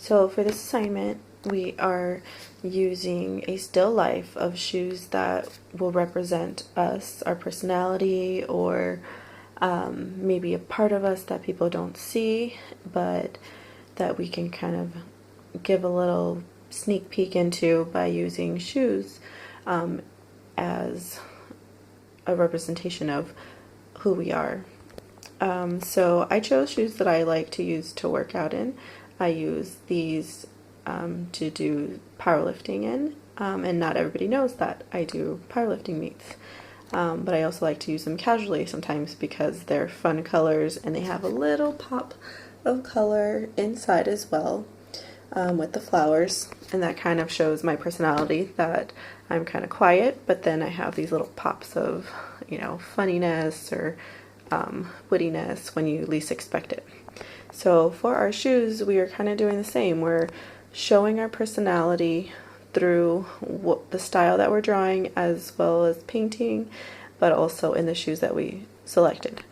So for this assignment, we are using a still life of shoes that will represent us, our personality, or maybe a part of us that people don't see, but that we can kind of give a little sneak peek into by using shoes as a representation of who we are. So I chose shoes that I like to use to work out in. I use these to do powerlifting in, and not everybody knows that I do powerlifting meets. But I also like to use them casually sometimes because they're fun colors and they have a little pop of color inside as well, with the flowers, and that kind of shows my personality, that I'm kind of quiet, but then I have these little pops of, funniness or wittiness when you least expect it. So for our shoes, we are kind of doing the same. We're showing our personality through the style that we're drawing, as well as painting, but also in the shoes that we selected.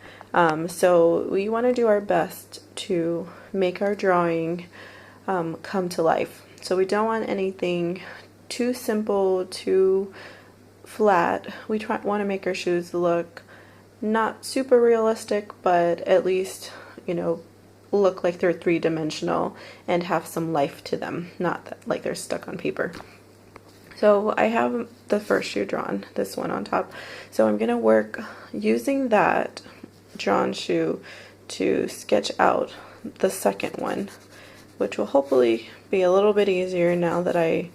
So we want to do our best to make our drawing come to life. So we don't want anything too simple, too flat. We want to make our shoes look not super realistic, but at least, look like they're three-dimensional and have some life to them, not that, like they're stuck on paper. So I have the first shoe drawn, this one on top. So I'm going to work using that drawn shoe to sketch out the second one, which will hopefully be a little bit easier now that I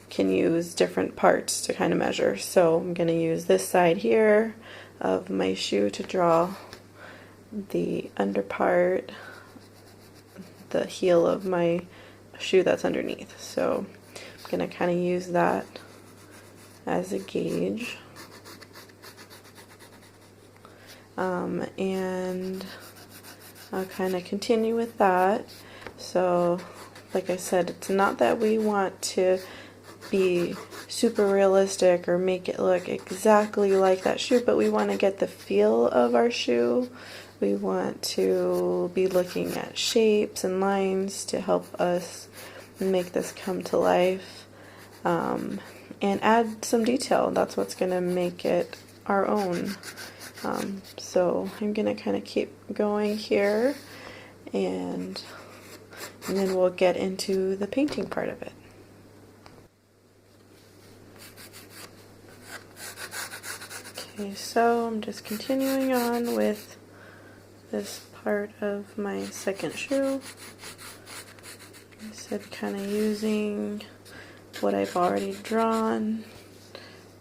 can use different parts to kind of measure. So I'm going to use this side here of my shoe to draw the under part, the heel of my shoe that's underneath. So I'm going to kind of use that as a gauge. And I'll kind of continue with that. So like I said, it's not that we want to be super realistic or make it look exactly like that shoe, but we want to get the feel of our shoe. We want to be looking at shapes and lines to help us make this come to life, and add some detail. That's what's going to make it our own. So I'm going to kind of keep going here, and then we'll get into the painting part of it. Okay, so I'm just continuing on with this part of my second shoe. Like I said, kind of using what I've already drawn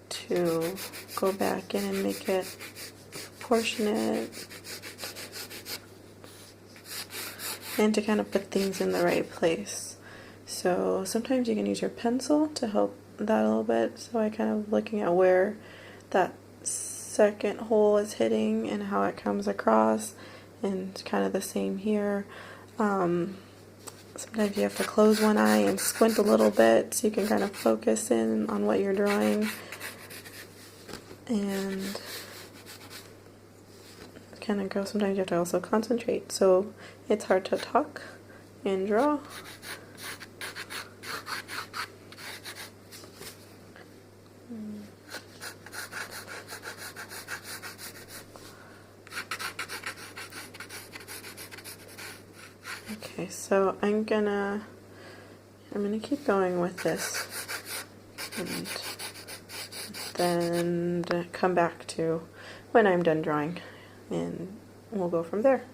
to go back in and make it proportionate, and to kind of put things in the right place. So sometimes you can use your pencil to help that a little bit. So I kind of looking at where that second hole is hitting and how it comes across, and kind of the same here. Sometimes you have to close one eye and squint a little bit so you can kind of focus in on what you're drawing, and kind of go. Sometimes you have to also concentrate, so it's hard to talk and draw. Okay, so I'm gonna keep going with this, and then come back to when I'm done drawing, and we'll go from there.